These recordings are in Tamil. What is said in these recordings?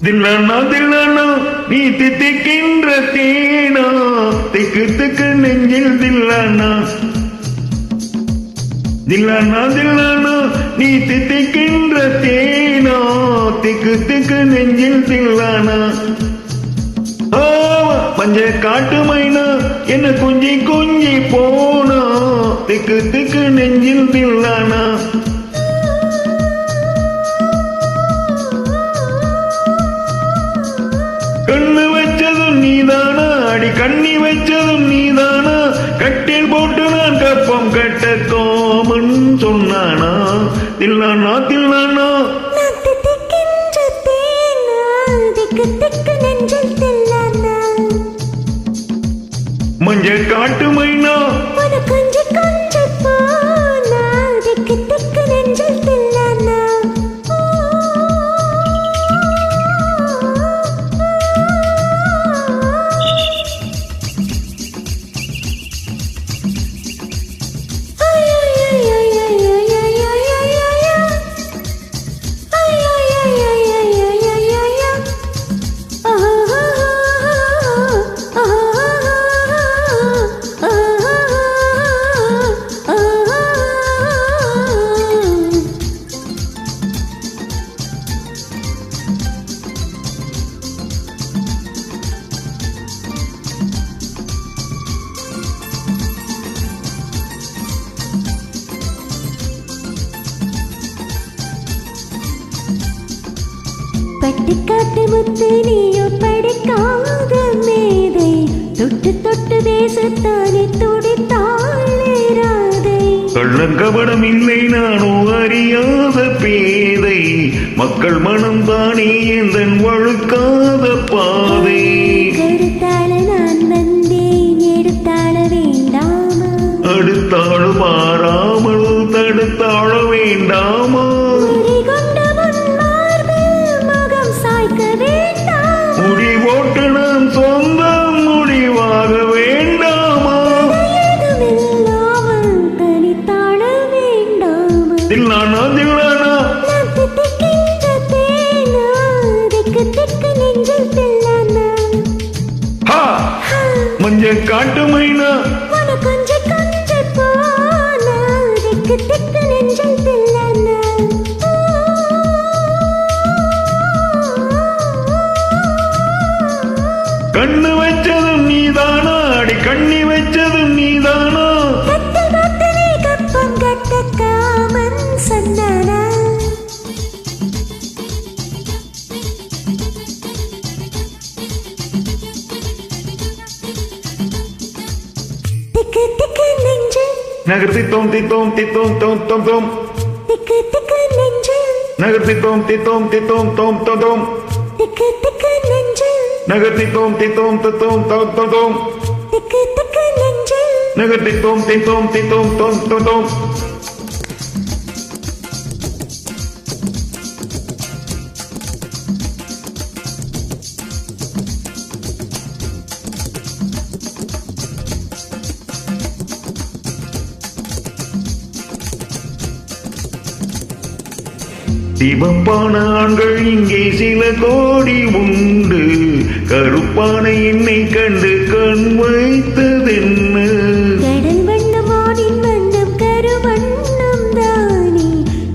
தில்லானா தில்லானா நீ தித்திக்கின்ற தேனா திக்கு திக்கு நெஞ்சில் தில்லானா தில்லானா தில்லானா நீ தித்திக்கின்ற தேனா திக்கு திக்கு நெஞ்சில் தில்லானா மஞ்ச காட்டு மைனா என்ன குஞ்சி குஞ்சி போனா திக்கு திக்கு நெஞ்சில் தில்லானா கண்ணு வச்சதும் நீதானா அடி கண்ணி வச்சதும் நீதானா கட்டில் போட்டு நான் கப்பம் கட்ட கோமன் சொன்னானா தில்லானா தில்லானா மஞ்ச காட்டு மைனா கொஞ்சம் கொஞ்சம் போனா திக்கு திக்கு நெஞ்சில் தில்லானா பட்டிக்காட்டு முத்து நீயோ படிக்காத மேதை தொட்டு தொட்டு தேசத்தானே துடித்தாளே ராதை கள்ளங்கபடம் இல்லை நானோ அறியாத பேதை மக்கள் மனம் தானே எந்தன் வழுக்காத பாதை கருத்தாள நான் வந்தேன் எடுத்தாள வேண்டாமா அடுத்தாள் மாறாமல் தடுத்தாள வேண்டாமா முடிவோட்டு நாம் சொந்தம் முடிவாக வேண்டாமா தனித்தாள வேண்டாமா தில்லானா தில்லானா மஞ்ச காட்டு மைனா கொஞ்சம் கொஞ்சம் போனா திக்கு திக்கு நெஞ்சில் தில்லானா கண்ணு வச்சதும் நீதானா அடி கண்ணி வச்சதும் நீதானா கப்பம் கட்ட காமன் சொன்னானா திக்கு திக்கு நெஞ்சு நகர்த்தி தோம் தித்தோம் தித்தோம் தோம் தோம் தோம் திக்கு திக்கு நெஞ்சு நகர்த்தி தோம் தித்தோம் தித்தோம் தோம் தோம் தோம் திக்கு திக்கு நெஞ்சு நகர்த்தி தோம் தித்தோம் தித்தோம் தோம் தோம் தோம் திக்கு திக்கு நெஞ்சு நகர்த்தி தோம் தித்தோம் தித்தோம் தோம் தோம் தோம் சிவப்பான ஆண்கள் இங்கே சில கோடி உண்டு கருப்பான என்னை கண்டு கண் வைத்ததென்ன கடல் வண்ணமானின் வண்ணம் கருவண்ணம் தானே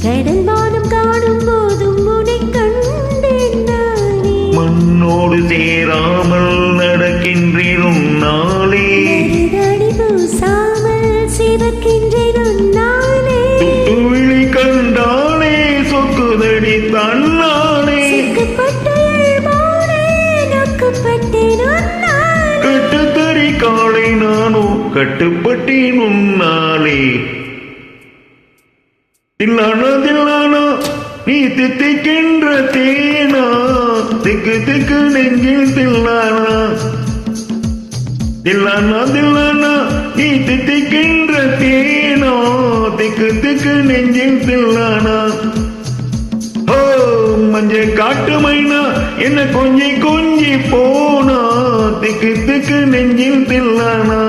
கடல் வானம் காணும் போதும் உனை கண்டேன் நானே மண்ணோடு சேராமல் நடக்கின்றேன் நாளே மருதாணி பூசாமல் சிவக்கின்றேன் நானே விழி கண்டானே சொக்குதடி தன்னானே கட்டுத்தறி காலை நானோ கட்டுப்பட்டேன் உன்னாலே தில்லானா தில்லானா நீ தித்திக்கின்ற தேனா திக்கு திக்கு நெஞ்சில் தில்லானா தில்லானா தில்லானா நீ தித்திக்கின்ற தேனா திக்கு திக்கு நெஞ்சில் தில்லானா மஞ்ச காட்டு மைனா என்ன கொஞ்சி கொஞ்சி போனா திக்கு திக்கு நெஞ்சில் தில்லானா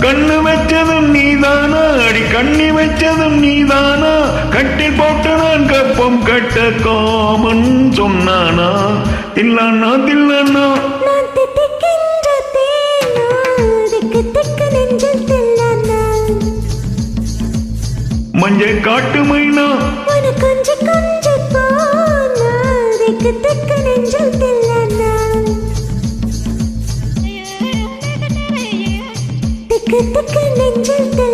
கண்ணு வச்சதும் நீதானா அடி கண்ணி வச்சதும் நீதானா கட்டில் போட்டு நான் கப்பம் கட்ட காமன் சொன்னானா தில்லானா தில்லானா நான் தித்திக்கின்ற தேனா திக்கு திக்கு நெஞ்சில் தில்லானா மஞ்சள் காட்டு மைனா உன கொஞ்சி கொஞ்சி போனா திக்கு திக்கு நெஞ்சில் தில்லானா திக்கு திக்கு நெஞ்சில் தில்லானா